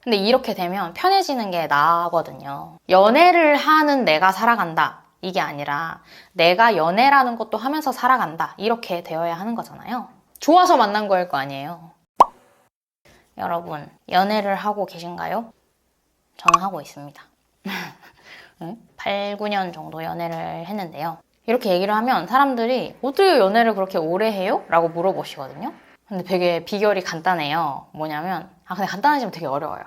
근데 이렇게 되면 편해지는 게 나거든요. 연애를 하는 내가 살아간다. 이게 아니라 내가 연애라는 것도 하면서 살아간다. 이렇게 되어야 하는 거잖아요. 좋아서 만난 거일 거 아니에요. 여러분, 연애를 하고 계신가요? 저는 하고 있습니다. 8, 9년 정도 연애를 했는데요. 이렇게 얘기를 하면 사람들이 어떻게 연애를 그렇게 오래 해요? 라고 물어보시거든요. 근데 되게 비결이 간단해요. 뭐냐면 근데 간단하지만 되게 어려워요.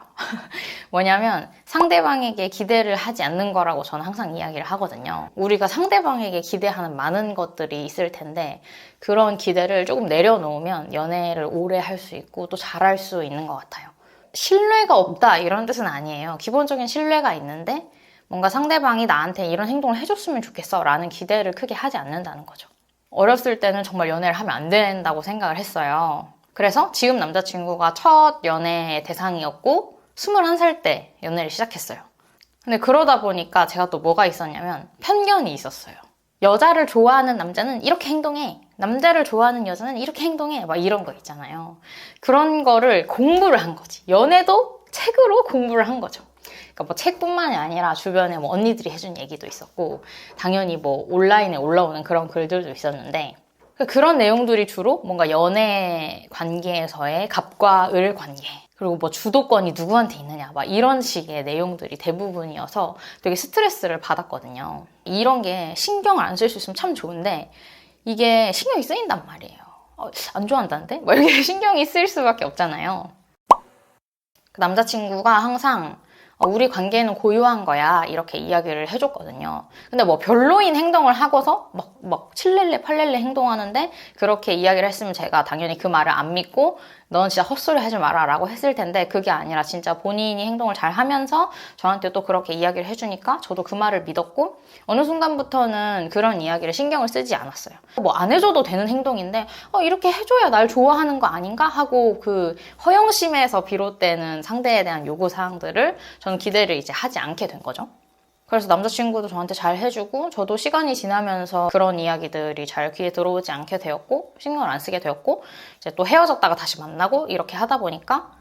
뭐냐면 상대방에게 기대를 하지 않는 거라고 저는 항상 이야기를 하거든요. 우리가 상대방에게 기대하는 많은 것들이 있을 텐데 그런 기대를 조금 내려놓으면 연애를 오래 할 수 있고 또 잘할 수 있는 것 같아요. 신뢰가 없다 이런 뜻은 아니에요. 기본적인 신뢰가 있는데 뭔가 상대방이 나한테 이런 행동을 해줬으면 좋겠어 라는 기대를 크게 하지 않는다는 거죠. 어렸을 때는 정말 연애를 하면 안 된다고 생각을 했어요. 그래서 지금 남자친구가 첫 연애의 대상이었고 21살 때 연애를 시작했어요. 근데 그러다 보니까 제가 또 뭐가 있었냐면 편견이 있었어요. 여자를 좋아하는 남자는 이렇게 행동해. 남자를 좋아하는 여자는 이렇게 행동해. 막 이런 거 있잖아요. 그런 거를 공부를 한 거지. 연애도 책으로 공부를 한 거죠. 그러니까 뭐 책뿐만이 아니라 주변에 뭐 언니들이 해준 얘기도 있었고 당연히 뭐 온라인에 올라오는 그런 글들도 있었는데 그런 내용들이 주로 뭔가 연애 관계에서의 갑과 을 관계 그리고 뭐 주도권이 누구한테 있느냐 막 이런 식의 내용들이 대부분이어서 되게 스트레스를 받았거든요. 이런 게 신경을 안 쓸 수 있으면 참 좋은데 이게 신경이 쓰인단 말이에요. 안 좋아한다는데? 뭐 이렇게 신경이 쓰일 수밖에 없잖아요. 남자친구가 항상 우리 관계는 고유한 거야 이렇게 이야기를 해줬거든요. 근데 뭐 별로인 행동을 하고서 막 칠렐레 팔렐레 행동하는데 그렇게 이야기를 했으면 제가 당연히 그 말을 안 믿고 넌 진짜 헛소리 하지 마라 라고 했을 텐데 그게 아니라 진짜 본인이 행동을 잘 하면서 저한테 또 그렇게 이야기를 해주니까 저도 그 말을 믿었고 어느 순간부터는 그런 이야기를 신경을 쓰지 않았어요. 뭐 안 해줘도 되는 행동인데 이렇게 해줘야 날 좋아하는 거 아닌가 하고 그 허영심에서 비롯되는 상대에 대한 요구사항들을 저는 기대를 이제 하지 않게 된 거죠. 그래서 남자친구도 저한테 잘 해주고 저도 시간이 지나면서 그런 이야기들이 잘 귀에 들어오지 않게 되었고 신경을 안 쓰게 되었고 이제 또 헤어졌다가 다시 만나고 이렇게 하다 보니까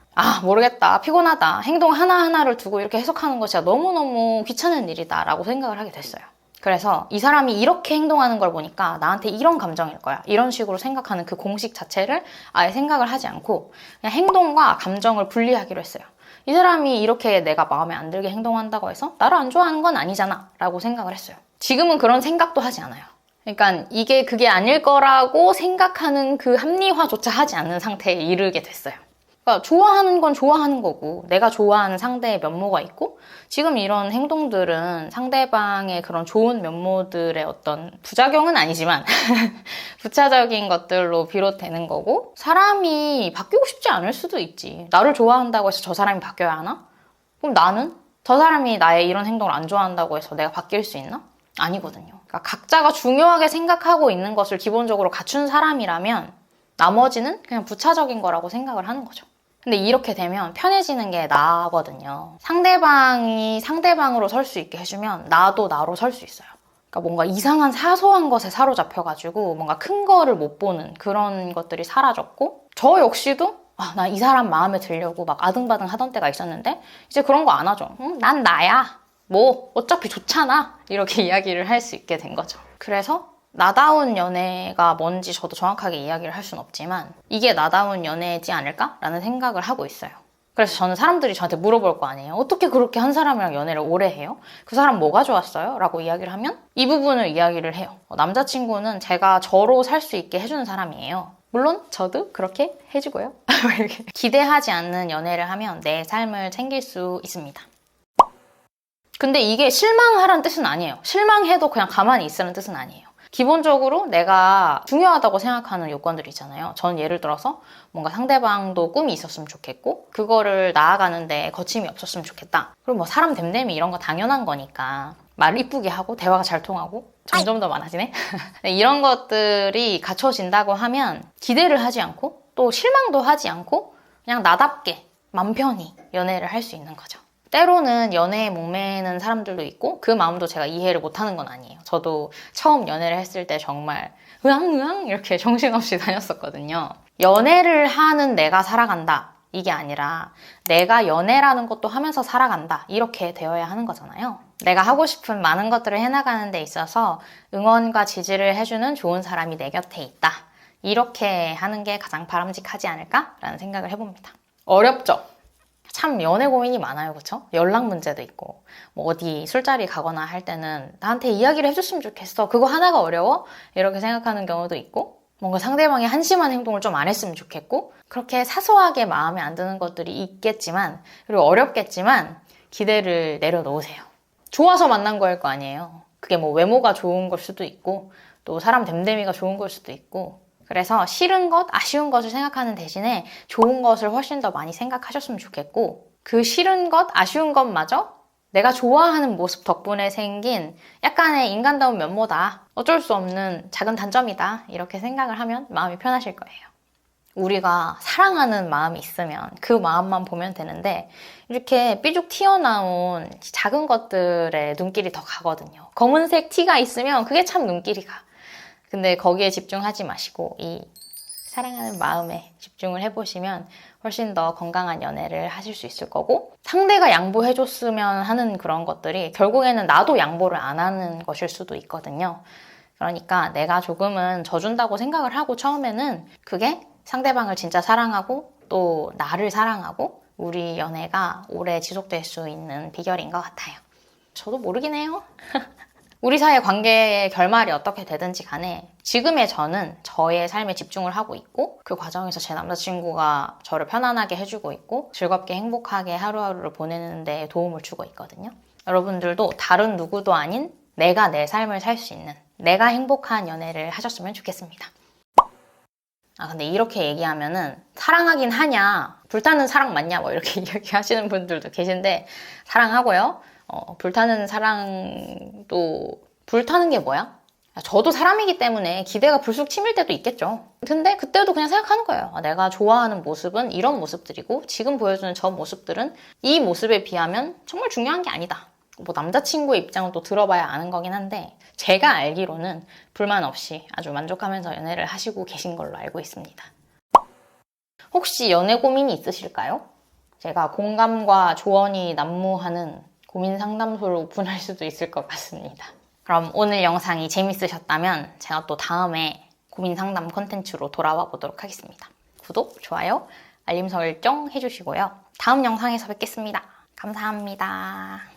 모르겠다 피곤하다 행동 하나하나를 두고 이렇게 해석하는 거 진짜 너무너무 귀찮은 일이다 라고 생각을 하게 됐어요. 그래서 이 사람이 이렇게 행동하는 걸 보니까 나한테 이런 감정일 거야 이런 식으로 생각하는 그 공식 자체를 아예 생각을 하지 않고 그냥 행동과 감정을 분리하기로 했어요. 이 사람이 이렇게 내가 마음에 안 들게 행동한다고 해서 나를 안 좋아하는 건 아니잖아 라고 생각을 했어요. 지금은 그런 생각도 하지 않아요. 그러니까 이게 그게 아닐 거라고 생각하는 그 합리화조차 하지 않는 상태에 이르게 됐어요. 그러니까 좋아하는 건 좋아하는 거고 내가 좋아하는 상대의 면모가 있고 지금 이런 행동들은 상대방의 그런 좋은 면모들의 어떤 부작용은 아니지만 부차적인 것들로 비롯되는 거고 사람이 바뀌고 싶지 않을 수도 있지. 나를 좋아한다고 해서 저 사람이 바뀌어야 하나? 그럼 나는? 저 사람이 나의 이런 행동을 안 좋아한다고 해서 내가 바뀔 수 있나? 아니거든요. 그러니까 각자가 중요하게 생각하고 있는 것을 기본적으로 갖춘 사람이라면 나머지는 그냥 부차적인 거라고 생각을 하는 거죠. 근데 이렇게 되면 편해지는 게 나거든요. 상대방이 상대방으로 설 수 있게 해주면 나도 나로 설 수 있어요. 그러니까 뭔가 이상한 사소한 것에 사로잡혀가지고 뭔가 큰 거를 못 보는 그런 것들이 사라졌고 저 역시도 나 이 사람 마음에 들려고 막 아등바등 하던 때가 있었는데 이제 그런 거 안 하죠. 난 나야. 뭐 어차피 좋잖아. 이렇게 이야기를 할 수 있게 된 거죠. 그래서 나다운 연애가 뭔지 저도 정확하게 이야기를 할 수는 없지만 이게 나다운 연애지 않을까라는 생각을 하고 있어요. 그래서 저는 사람들이 저한테 물어볼 거 아니에요. 어떻게 그렇게 한 사람이랑 연애를 오래 해요? 그 사람 뭐가 좋았어요? 라고 이야기를 하면 이 부분을 이야기를 해요. 남자친구는 제가 저로 살 수 있게 해주는 사람이에요. 물론 저도 그렇게 해주고요. 기대하지 않는 연애를 하면 내 삶을 챙길 수 있습니다. 근데 이게 실망하라는 뜻은 아니에요. 실망해도 그냥 가만히 있으라는 뜻은 아니에요. 기본적으로 내가 중요하다고 생각하는 요건들이 있잖아요. 전 예를 들어서 뭔가 상대방도 꿈이 있었으면 좋겠고 그거를 나아가는데 거침이 없었으면 좋겠다. 그리고 뭐 사람 됨됨이 이런 거 당연한 거니까 말 이쁘게 하고 대화가 잘 통하고 점점 더 많아지네? 이런 것들이 갖춰진다고 하면 기대를 하지 않고 또 실망도 하지 않고 그냥 나답게 맘 편히 연애를 할 수 있는 거죠. 때로는 연애에 목매는 사람들도 있고 그 마음도 제가 이해를 못하는 건 아니에요. 저도 처음 연애를 했을 때 정말 으앙으앙 이렇게 정신없이 다녔었거든요. 연애를 하는 내가 살아간다. 이게 아니라 내가 연애라는 것도 하면서 살아간다. 이렇게 되어야 하는 거잖아요. 내가 하고 싶은 많은 것들을 해나가는 데 있어서 응원과 지지를 해주는 좋은 사람이 내 곁에 있다. 이렇게 하는 게 가장 바람직하지 않을까라는 생각을 해봅니다. 어렵죠? 참 연애 고민이 많아요. 그렇죠? 연락 문제도 있고 뭐 어디 술자리 가거나 할 때는 나한테 이야기를 해줬으면 좋겠어. 그거 하나가 어려워? 이렇게 생각하는 경우도 있고 뭔가 상대방이 한심한 행동을 좀 안 했으면 좋겠고 그렇게 사소하게 마음에 안 드는 것들이 있겠지만 그리고 어렵겠지만 기대를 내려놓으세요. 좋아서 만난 거일 거 아니에요. 그게 뭐 외모가 좋은 걸 수도 있고 또 사람 됨됨이가 좋은 걸 수도 있고 그래서 싫은 것, 아쉬운 것을 생각하는 대신에 좋은 것을 훨씬 더 많이 생각하셨으면 좋겠고 그 싫은 것, 아쉬운 것마저 내가 좋아하는 모습 덕분에 생긴 약간의 인간다운 면모다. 어쩔 수 없는 작은 단점이다. 이렇게 생각을 하면 마음이 편하실 거예요. 우리가 사랑하는 마음이 있으면 그 마음만 보면 되는데 이렇게 삐죽 튀어나온 작은 것들에 눈길이 더 가거든요. 검은색 티가 있으면 그게 참 눈길이 가. 근데 거기에 집중하지 마시고 이 사랑하는 마음에 집중을 해보시면 훨씬 더 건강한 연애를 하실 수 있을 거고 상대가 양보해줬으면 하는 그런 것들이 결국에는 나도 양보를 안 하는 것일 수도 있거든요. 그러니까 내가 조금은 져준다고 생각을 하고 처음에는 그게 상대방을 진짜 사랑하고 또 나를 사랑하고 우리 연애가 오래 지속될 수 있는 비결인 것 같아요. 저도 모르긴 해요. 우리 사이의 관계의 결말이 어떻게 되든지 간에 지금의 저는 저의 삶에 집중을 하고 있고 그 과정에서 제 남자친구가 저를 편안하게 해주고 있고 즐겁게 행복하게 하루하루를 보내는 데 도움을 주고 있거든요. 여러분들도 다른 누구도 아닌 내가 내 삶을 살 수 있는 내가 행복한 연애를 하셨으면 좋겠습니다. 근데 이렇게 얘기하면은 사랑하긴 하냐 불타는 사랑 맞냐 뭐 이렇게 이야기하시는 분들도 계신데 사랑하고요. 불타는 사랑도 불타는 게 뭐야? 저도 사람이기 때문에 기대가 불쑥 치밀 때도 있겠죠. 근데 그때도 그냥 생각하는 거예요. 내가 좋아하는 모습은 이런 모습들이고 지금 보여주는 저 모습들은 이 모습에 비하면 정말 중요한 게 아니다. 뭐 남자친구의 입장은 또 들어봐야 아는 거긴 한데 제가 알기로는 불만 없이 아주 만족하면서 연애를 하시고 계신 걸로 알고 있습니다. 혹시 연애 고민이 있으실까요? 제가 공감과 조언이 난무하는 고민 상담소를 오픈할 수도 있을 것 같습니다. 그럼 오늘 영상이 재밌으셨다면 제가 또 다음에 고민 상담 콘텐츠로 돌아와 보도록 하겠습니다. 구독, 좋아요, 알림 설정 해주시고요. 다음 영상에서 뵙겠습니다. 감사합니다.